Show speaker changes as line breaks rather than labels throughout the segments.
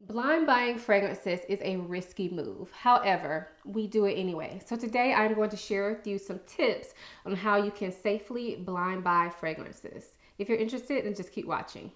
Blind buying fragrances is a risky move. However, we do it anyway. So today I'm going to share with you some tips on how you can safely blind buy fragrances. If you're interested, then just keep watching.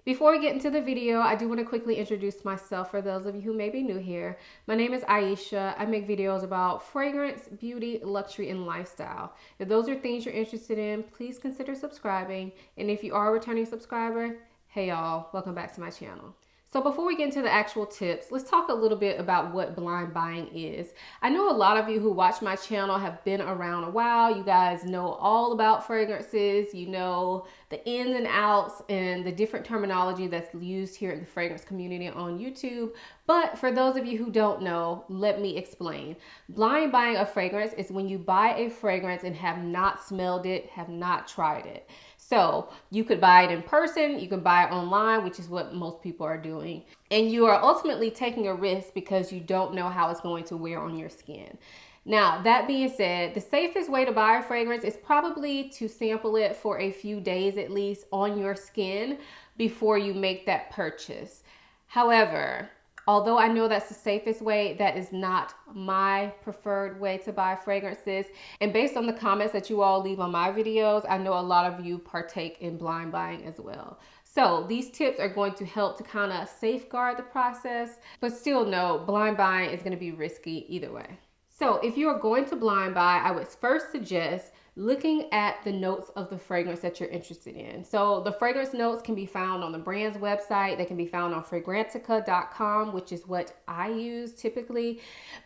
Before we get into the video, I do want to quickly introduce myself for those of you who may be new here. My name is Ayesha. I make videos about fragrance, beauty, luxury, and lifestyle. If those are things you're interested in, please consider subscribing. And if you are a returning subscriber, hey y'all, welcome back to my channel. So before we get into the actual tips, let's talk a little bit about what blind buying is. I know a lot of you who watch my channel have been around a while. You guys know all about fragrances. You know the ins and outs and the different terminology that's used here in the fragrance community on YouTube. But for those of you who don't know, let me explain. Blind buying a fragrance is when you buy a fragrance and have not smelled it, have not tried it. So you could buy it in person, you can buy it online, which is what most people are doing. And you are ultimately taking a risk because you don't know how it's going to wear on your skin. Now, that being said, the safest way to buy a fragrance is probably to sample it for a few days at least on your skin before you make that purchase. However, although I know that's the safest way, that is not my preferred way to buy fragrances. And based on the comments that you all leave on my videos, I know a lot of you partake in blind buying as well. So these tips are going to help to kind of safeguard the process, but still know blind buying is going to be risky either way. So if you are going to blind buy, I would first suggest looking at the notes of the fragrance that you're interested in. So the fragrance notes can be found on the brand's website. They can be found on fragrantica.com, which is what I use typically.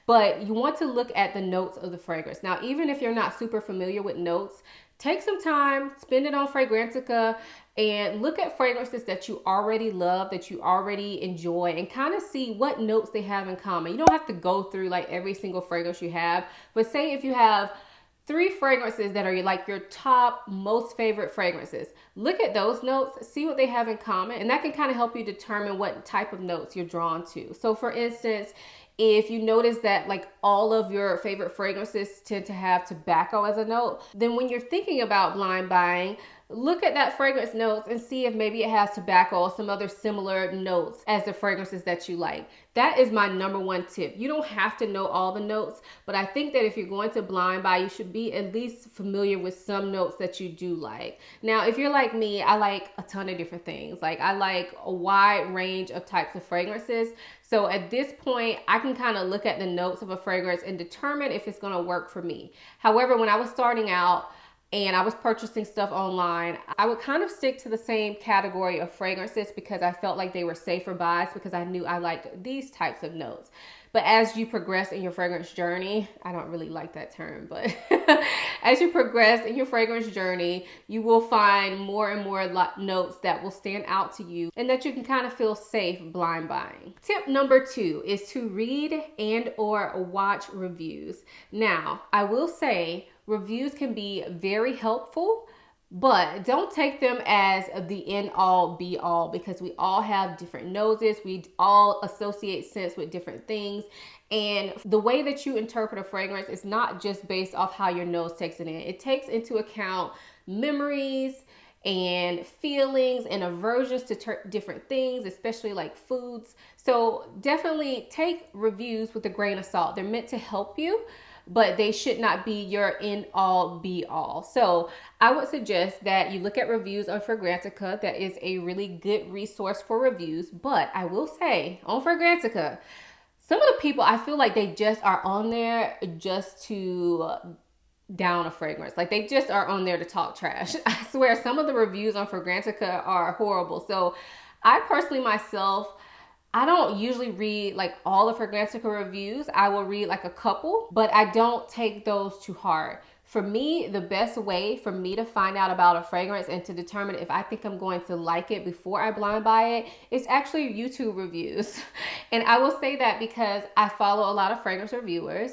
But you want to look at the notes of the fragrance. Now, even if you're not super familiar with notes, take some time, spend it on Fragrantica, and look at fragrances that you already love, that you already enjoy, and kind of see what notes they have in common. You don't have to go through like every single fragrance you have, but say if you have 3 fragrances that are like your top most favorite fragrances. Look at those notes, see what they have in common, and that can kind of help you determine what type of notes you're drawn to. So for instance, if you notice that like all of your favorite fragrances tend to have tobacco as a note, then when you're thinking about blind buying, look at that fragrance notes and see if maybe it has tobacco or some other similar notes as the fragrances that you like. That is my #1 tip. You don't have to know all the notes, but I think that if you're going to blind buy, you should be at least familiar with some notes that you do like. Now, if you're like me, I like a ton of different things. Like I like a wide range of types of fragrances. So at this point, I can kind of look at the notes of a fragrance and determine if it's going to work for me. However, when I was starting out, and I was purchasing stuff online, I would kind of stick to the same category of fragrances because I felt like they were safer buys because I knew I liked these types of notes. But as you progress in your fragrance journey, I don't really like that term, but as you progress in your fragrance journey, you will find more and more notes that will stand out to you and that you can kind of feel safe blind buying. Tip #2 is to read and or watch reviews. Now, I will say reviews can be very helpful, but don't take them as the end all be all because we all have different noses. We all associate scents with different things. And the way that you interpret a fragrance is not just based off how your nose takes it in. It takes into account memories and feelings and aversions to different things, especially like foods. So definitely take reviews with a grain of salt. They're meant to help you, but they should not be your end all be all. So I would suggest that you look at reviews on Fragrantica. That is a really good resource for reviews. But I will say on Fragrantica, some of the people, I feel like they just are on there just to down a fragrance. Like they just are on there to talk trash. I swear some of the reviews on Fragrantica are horrible. So I personally myself, I don't usually read like all the Fragrantica reviews. I will read like a couple, but I don't take those too hard. For me, the best way for me to find out about a fragrance and to determine if I think I'm going to like it before I blind buy it is actually YouTube reviews. And I will say that because I follow a lot of fragrance reviewers.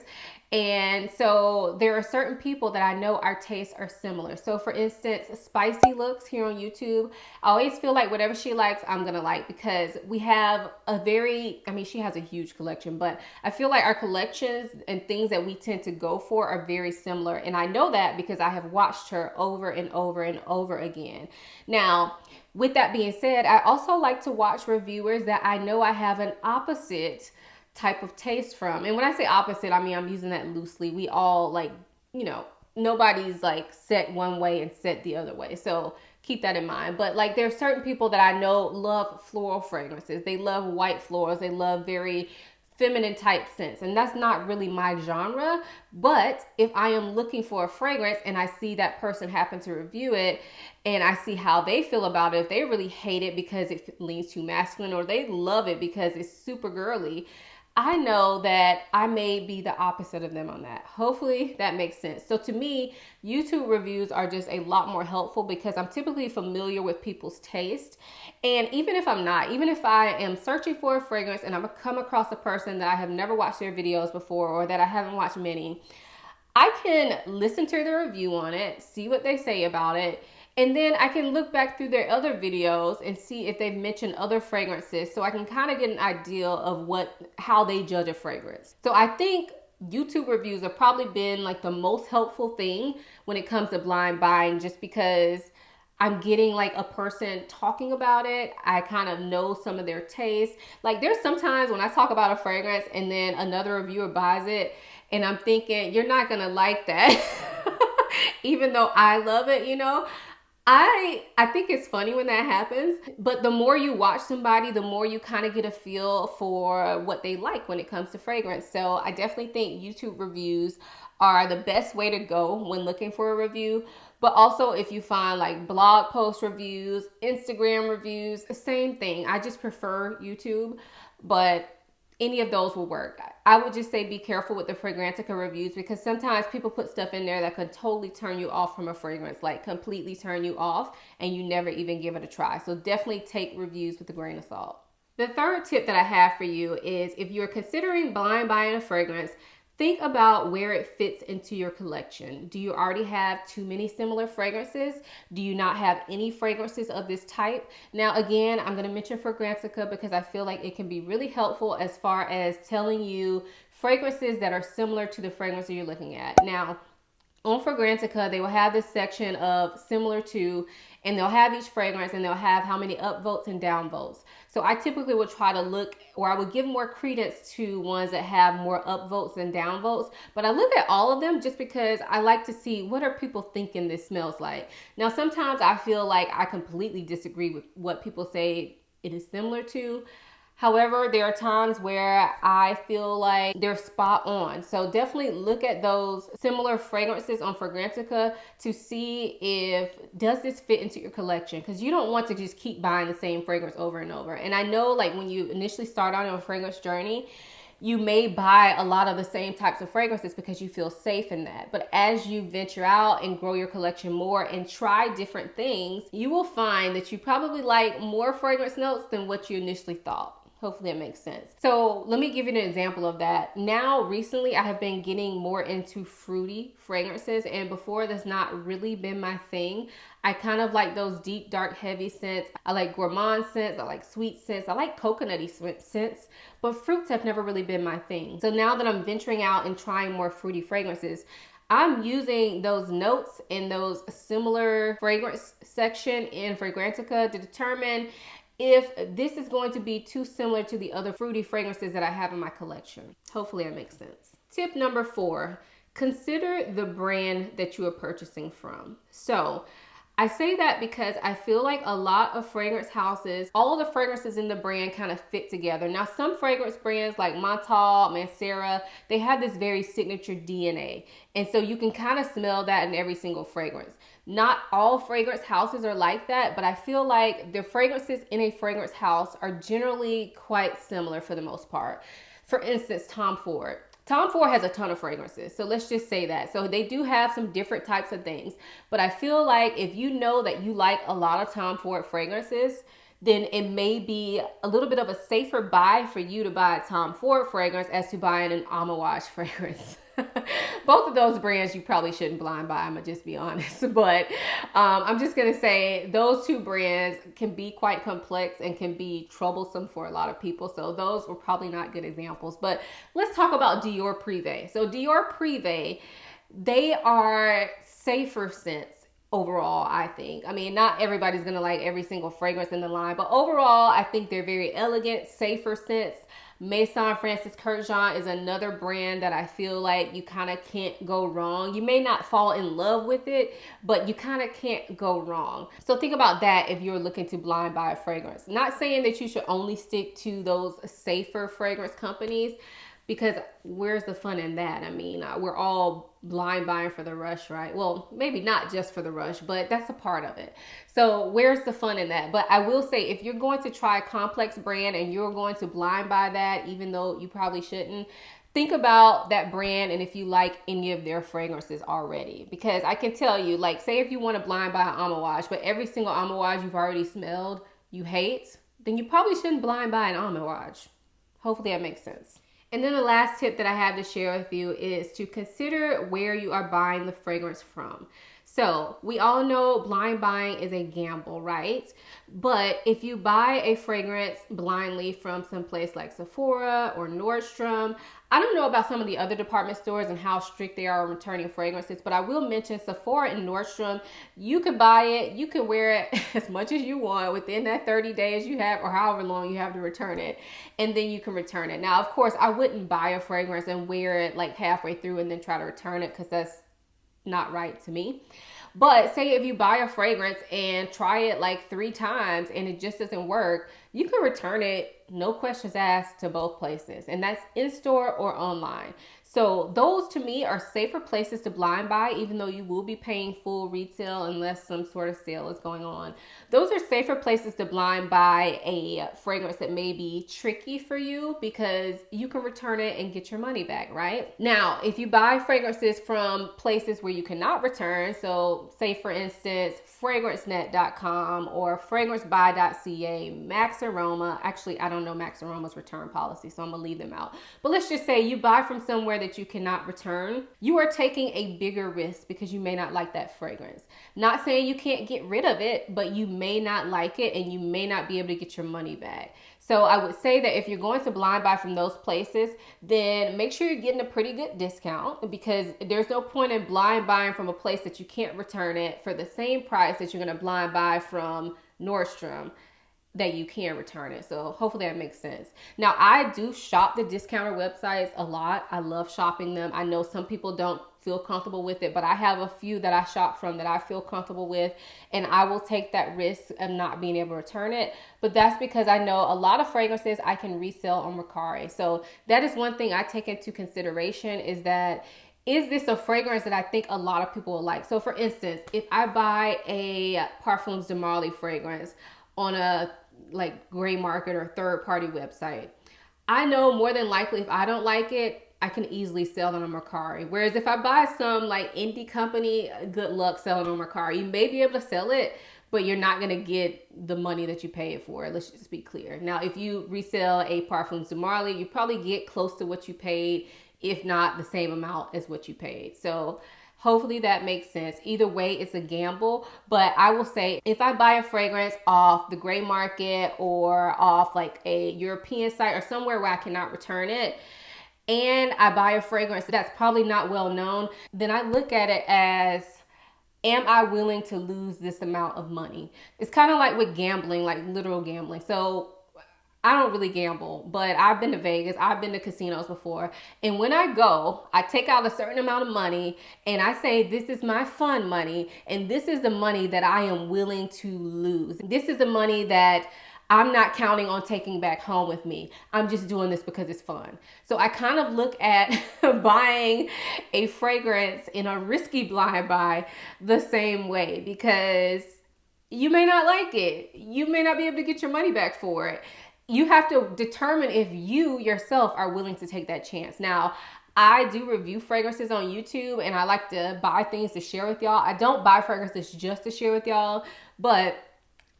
And so there are certain people that I know our tastes are similar. So for instance, Spicy Looks here on YouTube, I always feel like whatever she likes, I'm gonna like, because we have a very, I mean, she has a huge collection, but I feel like our collections and things that we tend to go for are very similar. And I know that because I have watched her over and over and over again. Now, with that being said, I also like to watch reviewers that I know I have an opposite type of taste from. And when I say opposite, I mean, I'm using that loosely. We all like, you know, nobody's like set one way and set the other way. So keep that in mind. But like, there are certain people that I know love floral fragrances. They love white florals. They love very feminine type scents, and that's not really my genre. But if I am looking for a fragrance and I see that person happen to review it and I see how they feel about it, if they really hate it because it leans too masculine, or they love it because it's super girly, I know that I may be the opposite of them on that. Hopefully that makes sense. So to me, YouTube reviews are just a lot more helpful because I'm typically familiar with people's taste. And even if I'm not, even if I am searching for a fragrance and I'm gonna come across a person that I have never watched their videos before, or that I haven't watched many, I can listen to their review on it, see what they say about it, and then I can look back through their other videos and see if they've mentioned other fragrances, so I can kind of get an idea of how they judge a fragrance. So I think YouTube reviews have probably been like the most helpful thing when it comes to blind buying, just because I'm getting like a person talking about it. I kind of know some of their taste. Like, there's sometimes when I talk about a fragrance and then another reviewer buys it and I'm thinking, you're not gonna like that. Even though I love it, you know? I think it's funny when that happens, but the more you watch somebody, the more you kind of get a feel for what they like when it comes to fragrance. So I definitely think YouTube reviews are the best way to go when looking for a review. But also, if you find like blog post reviews, Instagram reviews, same thing. I just prefer YouTube, but any of those will work. I would just say be careful with the Fragrantica reviews, because sometimes people put stuff in there that could totally turn you off from a fragrance, like completely turn you off, and you never even give it a try. So definitely take reviews with a grain of salt. The third tip that I have for you is, if you're considering blind buying a fragrance, think about where it fits into your collection. Do you already have too many similar fragrances? Do you not have any fragrances of this type? Now, again, I'm going to mention Fragrantica because I feel like it can be really helpful as far as telling you fragrances that are similar to the fragrance that you're looking at. Now, on Fragrantica, they will have this section of similar to, and they'll have each fragrance and they'll have how many upvotes and downvotes. So I typically would try to look, or I would give more credence to ones that have more upvotes than downvotes. But I look at all of them just because I like to see, what are people thinking this smells like? Now, sometimes I feel like I completely disagree with what people say it is similar to. However, there are times where I feel like they're spot on. So definitely look at those similar fragrances on Fragrantica to see if, does this fit into your collection? Because you don't want to just keep buying the same fragrance over and over. And I know, like, when you initially start on a fragrance journey, you may buy a lot of the same types of fragrances because you feel safe in that. But as you venture out and grow your collection more and try different things, you will find that you probably like more fragrance notes than what you initially thought. Hopefully that makes sense. So let me give you an example of that. Now, recently, I have been getting more into fruity fragrances, and before that's not really been my thing. I kind of like those deep, dark, heavy scents. I like gourmand scents. I like sweet scents. I like coconutty scents, but fruits have never really been my thing. So now that I'm venturing out and trying more fruity fragrances, I'm using those notes in those similar fragrance section in Fragrantica to determine if this is going to be too similar to the other fruity fragrances that I have in my collection. Hopefully that makes sense. Tip number 4, consider the brand that you are purchasing from. So I say that because I feel like a lot of fragrance houses, all of the fragrances in the brand kind of fit together. Now, some fragrance brands like Montal, Mancera, they have this very signature DNA. And so you can kind of smell that in every single fragrance. Not all fragrance houses are like that, but I feel like the fragrances in a fragrance house are generally quite similar for the most part. For instance, Tom Ford. Tom Ford has a ton of fragrances, so let's just say that. So they do have some different types of things, but I feel like if you know that you like a lot of Tom Ford fragrances, then it may be a little bit of a safer buy for you to buy a Tom Ford fragrance as to buying an Amouage fragrance. Both of those brands you probably shouldn't blind buy, I'm gonna just be honest. But I'm just gonna say those two brands can be quite complex and can be troublesome for a lot of people. So those were probably not good examples. But let's talk about Dior Privé. So Dior Privé, they are safer scents overall, I think. I mean, not everybody's gonna like every single fragrance in the line, but overall, I think they're very elegant, safer scents. Maison Francis Kurkdjian is another brand that I feel like you kind of can't go wrong. You may not fall in love with it, but you kind of can't go wrong. So think about that if you're looking to blind buy a fragrance. Not saying that you should only stick to those safer fragrance companies, because where's the fun in that? I mean, we're all blind buying for the rush, right? Well, maybe not just for the rush, but that's a part of it. So where's the fun in that? But I will say, if you're going to try a complex brand and you're going to blind buy that, even though you probably shouldn't, think about that brand and if you like any of their fragrances already. Because I can tell you, like, say if you want to blind buy an Amouage, but every single Amouage you've already smelled you hate, then you probably shouldn't blind buy an Amouage. Hopefully that makes sense. And then the last tip that I have to share with you is to consider where you are buying the fragrance from. So we all know blind buying is a gamble, right? But if you buy a fragrance blindly from some place like Sephora or Nordstrom, I don't know about some of the other department stores and how strict they are on returning fragrances, but I will mention Sephora and Nordstrom. You can buy it, you can wear it as much as you want within that 30 days you have, or however long you have to return it, and then you can return it. Now, of course, I wouldn't buy a fragrance and wear it like halfway through and then try to return it, because that's not right to me. But say if you buy a fragrance and try it like 3 times and it just doesn't work, you can return it, no questions asked, to both places. And that's in store or online. So those to me are safer places to blind buy, even though you will be paying full retail unless some sort of sale is going on. Those are safer places to blind buy a fragrance that may be tricky for you, because you can return it and get your money back, right? Now, if you buy fragrances from places where you cannot return, so say for instance, fragrancenet.com or fragrancebuy.ca, Max Aroma. Actually, I don't know Max Aroma's return policy, so I'm gonna leave them out. But let's just say you buy from somewhere that you cannot return. You are taking a bigger risk because you may not like that fragrance. Not saying you can't get rid of it, but you may not like it and you may not be able to get your money back. So I would say that if you're going to blind buy from those places, then make sure you're getting a pretty good discount, because there's no point in blind buying from a place that you can't return it for the same price that you're going to blind buy from Nordstrom that you can return it. So hopefully that makes sense. Now, I do shop the discounter websites a lot. I love shopping them. I know some people don't feel comfortable with it, but I have a few that I shop from that I feel comfortable with, and I will take that risk of not being able to return it. But that's because I know a lot of fragrances I can resell on Mercari. So that is one thing I take into consideration, is that, is this a fragrance that I think a lot of people will like? So for instance, if I buy a Parfums de Marly fragrance on a like gray market or third party website, I know more than likely if I don't like it, I can easily sell it on Mercari. Whereas if I buy some like indie company, good luck selling on Mercari. You may be able to sell it, but you're not going to get the money that you pay it for. Let's just be clear. Now, if you resell a Parfums de Marly, you probably get close to what you paid, if not the same amount as what you paid. So hopefully that makes sense. Either way, it's a gamble. But I will say, if I buy a fragrance off the gray market or off like a European site or somewhere where I cannot return it, and I buy a fragrance that's probably not well known, then I look at it as, am I willing to lose this amount of money? It's kind of like with gambling, like literal gambling. So I don't really gamble, but I've been to Vegas, I've been to casinos before. And when I go, I take out a certain amount of money and I say, this is my fun money. And this is the money that I am willing to lose. This is the money that I'm not counting on taking back home with me. I'm just doing this because it's fun. So I kind of look at buying a fragrance in a risky blind buy the same way, because you may not like it. You may not be able to get your money back for it. You have to determine if you yourself are willing to take that chance. Now, I do review fragrances on YouTube, and I like to buy things to share with y'all. I don't buy fragrances just to share with y'all, but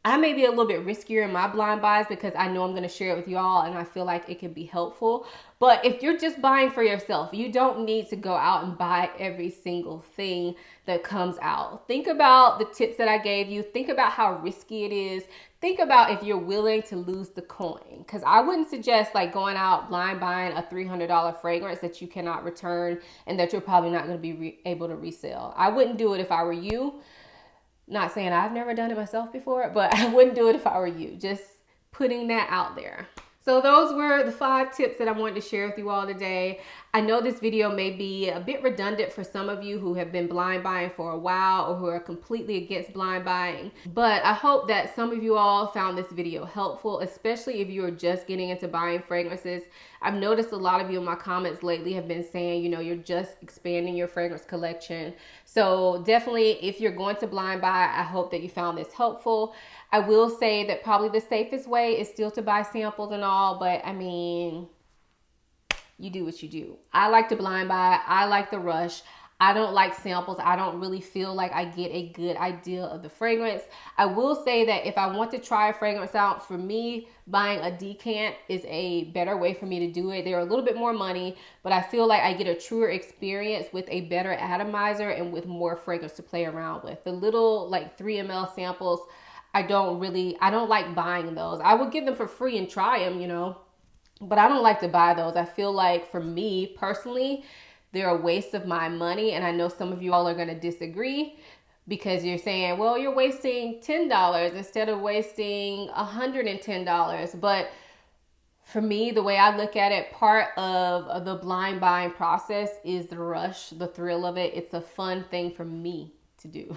I may be a little bit riskier in my blind buys because I know I'm going to share it with y'all and I feel like it can be helpful. But if you're just buying for yourself, you don't need to go out and buy every single thing that comes out. Think about the tips that I gave you. Think about how risky it is. Think about if you're willing to lose the coin, because I wouldn't suggest like going out blind buying a $300 fragrance that you cannot return and that you're probably not going to be able to resell. I wouldn't do it if I were you. Not saying I've never done it myself before, but I wouldn't do it if I were you. Just putting that out there. So those were the 5 tips that I wanted to share with you all today. I know this video may be a bit redundant for some of you who have been blind buying for a while or who are completely against blind buying, but I hope that some of you all found this video helpful, especially if you are just getting into buying fragrances. I've noticed a lot of you in my comments lately have been saying, you know, you're just expanding your fragrance collection. So definitely, if you're going to blind buy, I hope that you found this helpful. I will say that probably the safest way is still to buy samples and all, but I mean, you do what you do. I like to blind buy. I like the rush. I don't like samples. I don't really feel like I get a good idea of the fragrance. I will say that if I want to try a fragrance out, for me, buying a decant is a better way for me to do it. They're a little bit more money, but I feel like I get a truer experience with a better atomizer and with more fragrance to play around with. The little like 3 ml samples, I don't like buying those. I would give them for free and try them, you know, but I don't like to buy those. I feel like for me personally, they're a waste of my money. And I know some of you all are going to disagree because you're saying, well, you're wasting $10 instead of wasting $110. But for me, the way I look at it, part of the blind buying process is the rush, the thrill of it. It's a fun thing for me to do.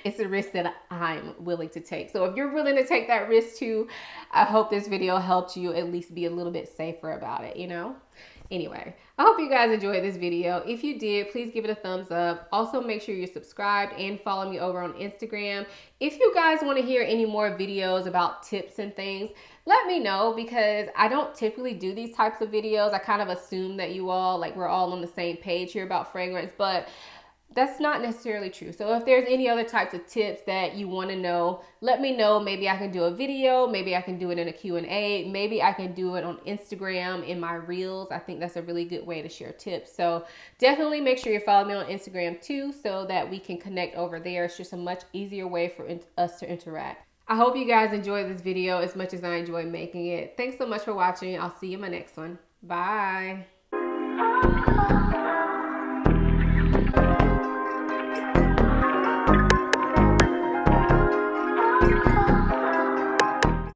It's a risk that I'm willing to take. So if you're willing to take that risk too, I hope this video helped you at least be a little bit safer about it, you know? Anyway, I hope you guys enjoyed this video. If you did, please give it a thumbs up. Also, make sure you're subscribed and follow me over on Instagram. If you guys want to hear any more videos about tips and things, let me know, because I don't typically do these types of videos. I kind of assume that you all, like, we're all on the same page here about fragrance, but that's not necessarily true. So if there's any other types of tips that you want to know, let me know. Maybe I can do a video. Maybe I can do it in a Q&A. Maybe I can do it on Instagram in my reels. I think that's a really good way to share tips. So definitely make sure you follow me on Instagram too, so that we can connect over there. It's just a much easier way for us to interact. I hope you guys enjoyed this video as much as I enjoyed making it. Thanks so much for watching. I'll see you in my next one. Bye.